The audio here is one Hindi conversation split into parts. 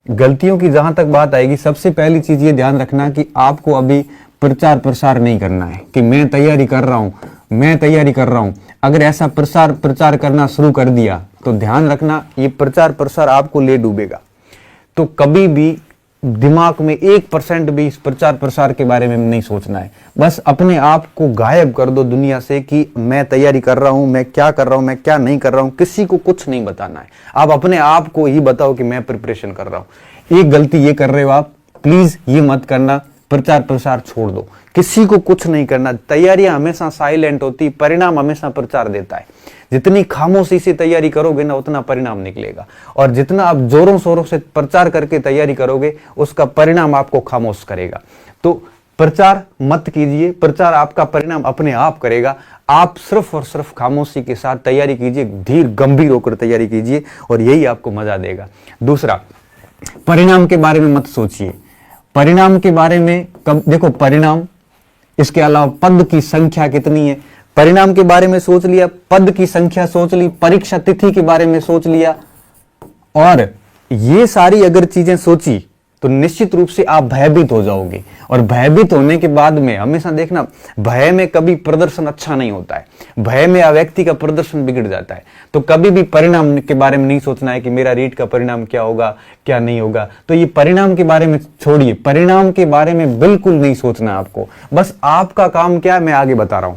गलतियों की जहां तक बात आएगी, सबसे पहली चीज ये ध्यान रखना कि आपको अभी प्रचार प्रसार नहीं करना है कि मैं तैयारी कर रहा हूं, मैं तैयारी कर रहा हूं। अगर ऐसा प्रसार प्रचार करना शुरू कर दिया तो ध्यान रखना ये प्रचार प्रसार आपको ले डूबेगा। तो कभी भी दिमाग में 1% भी इस प्रचार प्रसार के बारे में नहीं सोचना है। बस अपने आप को गायब कर दो दुनिया से कि मैं तैयारी कर रहा हूं, मैं क्या कर रहा हूं, मैं क्या नहीं कर रहा हूं। किसी को कुछ नहीं बताना है, आप अपने आप को ही बताओ कि मैं प्रिपरेशन कर रहा हूं। एक गलती ये कर रहे हो आप, प्लीज ये मत करना, प्रचार प्रसार छोड़ दो, किसी को कुछ नहीं करना। तैयारियां हमेशा साइलेंट होती, परिणाम हमेशा प्रचार देता है। जितनी खामोशी से तैयारी करोगे ना उतना परिणाम निकलेगा, और जितना आप जोरों शोरों से प्रचार करके तैयारी करोगे उसका परिणाम आपको खामोश करेगा। तो प्रचार मत कीजिए, प्रचार आपका परिणाम अपने आप करेगा। आप सिर्फ और सिर्फ खामोशी के साथ तैयारी कीजिए, धीर गंभीर होकर तैयारी कीजिए और यही आपको मजा देगा। दूसरा, परिणाम के बारे में मत सोचिए। परिणाम के बारे में कब देखो, परिणाम, इसके अलावा पद की संख्या कितनी है, परिणाम के बारे में सोच लिया, पद की संख्या सोच ली, परीक्षा तिथि के बारे में सोच लिया, और ये सारी अगर चीजें सोची तो निश्चित रूप से आप भयभीत हो जाओगे। और भयभीत होने के बाद में हमेशा देखना, भय में कभी प्रदर्शन अच्छा नहीं होता है, भय में व्यक्ति का प्रदर्शन बिगड़ जाता है। तो कभी भी परिणाम के बारे में नहीं सोचना है कि मेरा रीट का परिणाम क्या होगा, क्या नहीं होगा। तो ये परिणाम के बारे में छोड़िए, परिणाम के बारे में बिल्कुल नहीं सोचना आपको। बस आपका काम क्या है मैं आगे बता रहा हूं।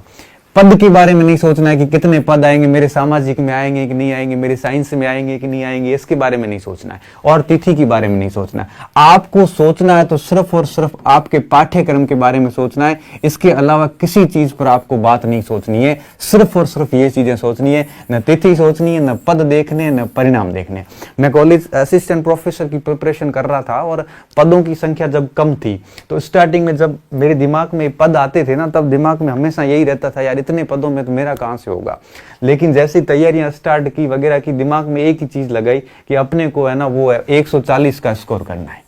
पद के बारे में नहीं सोचना है कि कितने पद आएंगे, मेरे सामाजिक में आएंगे कि नहीं आएंगे, मेरे साइंस में आएंगे कि नहीं आएंगे, इसके बारे में नहीं सोचना है। और तिथि के बारे में नहीं सोचना है। आपको सोचना है तो सिर्फ और सिर्फ आपके पाठ्यक्रम के बारे में सोचना है। इसके अलावा किसी चीज पर आपको बात नहीं सोचनी है, सिर्फ और सिर्फ ये चीजें सोचनी है। न तिथि सोचनी है, न पद देखने, न परिणाम देखने। मैं कॉलेज असिस्टेंट प्रोफेसर की प्रिपरेशन कर रहा था और पदों की संख्या जब कम थी तो स्टार्टिंग में जब मेरे दिमाग में पद आते थे ना, तब दिमाग में हमेशा यही रहता था, यार इतने पदों में तो मेरा कहां से होगा। लेकिन जैसी तैयारियां स्टार्ट की वगैरह की, दिमाग में एक ही चीज लगाई कि अपने को है ना वो 140 का स्कोर करना है।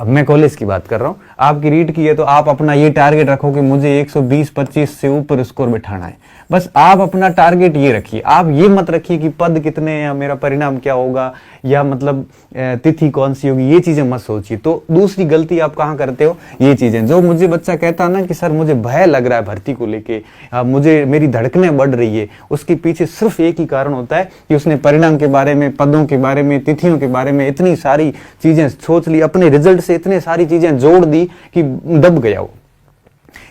अब मैं कॉलेज की बात कर रहा हूं, आपकी रीट की है तो आप अपना ये टारगेट रखो कि मुझे 120-25 से ऊपर स्कोर बिठाना है। बस आप अपना टारगेट ये रखिए। आप ये मत रखिए कि पद कितने हैं या मेरा परिणाम क्या होगा या मतलब तिथि कौन सी होगी, ये चीजें मत सोचिए। तो दूसरी गलती आप कहां करते हो, ये चीजें। जो मुझे बच्चा कहता है ना कि सर मुझे भय लग रहा है भर्ती को लेके, मुझे मेरी धड़कनें बढ़ रही है, उसके पीछे सिर्फ एक ही कारण होता है कि उसने परिणाम के बारे में, पदों के बारे में, तिथियों के बारे में इतनी सारी चीजें सोच ली, अपने रिजल्ट से इतने सारी चीजें जोड़ दी कि दब गया वो,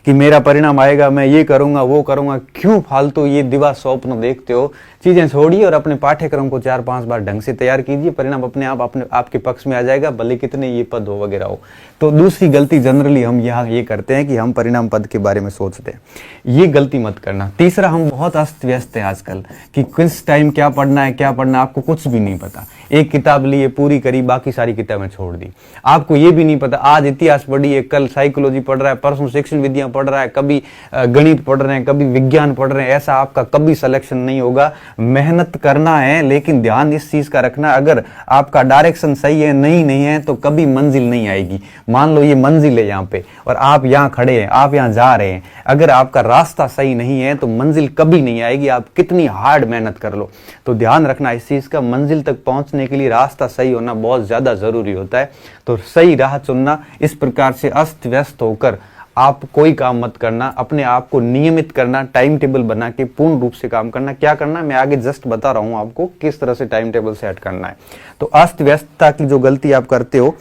कि मेरा परिणाम आएगा, मैं ये करूंगा वो करूंगा। क्यों फालतू ये दिवा स्वप्न देखते हो। चीजें छोड़िए और अपने पाठ्यक्रम को 4-5 बार ढंग से तैयार कीजिए, परिणाम अपने आप आपके पक्ष में आ जाएगा, भले कितने ये पद हो वगैरह हो। तो दूसरी गलती जनरली हम यहाँ ये करते हैं कि हम परिणाम पद के बारे में सोचते हैं, ये गलती मत करना। तीसरा, हम बहुत अस्त व्यस्त हैं आजकल कि किस टाइम क्या पढ़ना है, क्या पढ़ना है, आपको कुछ भी नहीं पता। एक किताब लिए, पूरी करी, बाकी सारी किताबें छोड़ दी। आपको ये भी नहीं पता आज इतिहास पढ़ी है, कल साइकोलॉजी पढ़ रहा है, परसों शिक्षण विद्या पढ़ रहा है, कभी गणित पढ़ रहे हैं, कभी विज्ञान पढ़ रहे हैं। ऐसा आपका कभी सिलेक्शन नहीं होगा। मेहनत करना है, लेकिन ध्यान इस चीज का रखना, अगर आपका डायरेक्शन सही है, नहीं है तो कभी मंजिल नहीं आएगी। मान लो ये मंजिल है यहाँ पे और आप यहाँ खड़े हैं, आप यहाँ जा रहे हैं, अगर आपका रास्ता सही नहीं है तो मंजिल कभी नहीं आएगी, आप कितनी हार्ड मेहनत कर लो। तो ध्यान रखना इस चीज का, मंजिल तक पहुंचने के लिए रास्ता सही होना बहुत ज्यादा जरूरी होता है। तो सही राह चुनना। इस प्रकार से अस्त व्यस्त होकर आप कोई काम मत करना, अपने आप को नियमित करना, टाइम टेबल बना के पूर्ण रूप से काम करना। क्या करना है मैं आगे जस्ट बता रहा हूं आपको किस तरह से टाइम टेबल सेट करना है। तो अस्त व्यस्तता की जो गलती आप करते हो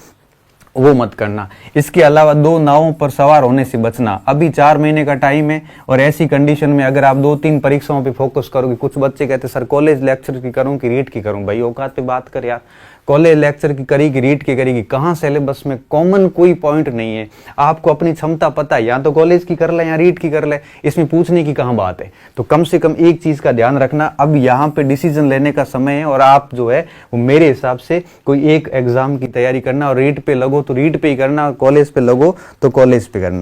वो मत करना। इसके अलावा 2 नावों पर सवार होने से बचना। अभी 4 महीने का टाइम है और ऐसी कंडीशन में अगर आप 2-3 परीक्षाओं पे फोकस करोगे, कुछ बच्चे कहते सर कॉलेज लेक्चर की करूं कि रीट की करूं। भाई औकात पे बात कर यार, कॉलेज लेक्चर की करेगी, रीट की करेगी, कहाँ सिलेबस में कॉमन कोई पॉइंट नहीं है। आपको अपनी क्षमता पता है, या तो कॉलेज की कर ले या रीट की कर ले, इसमें पूछने की कहाँ बात है। तो कम से कम एक चीज का ध्यान रखना, अब यहाँ पे डिसीजन लेने का समय है और आप जो है वो मेरे हिसाब से कोई एक एग्जाम की तैयारी करना, और रीट पे लगो तो रीट पे ही करना, और कॉलेज पे लगो तो कॉलेज पे करना।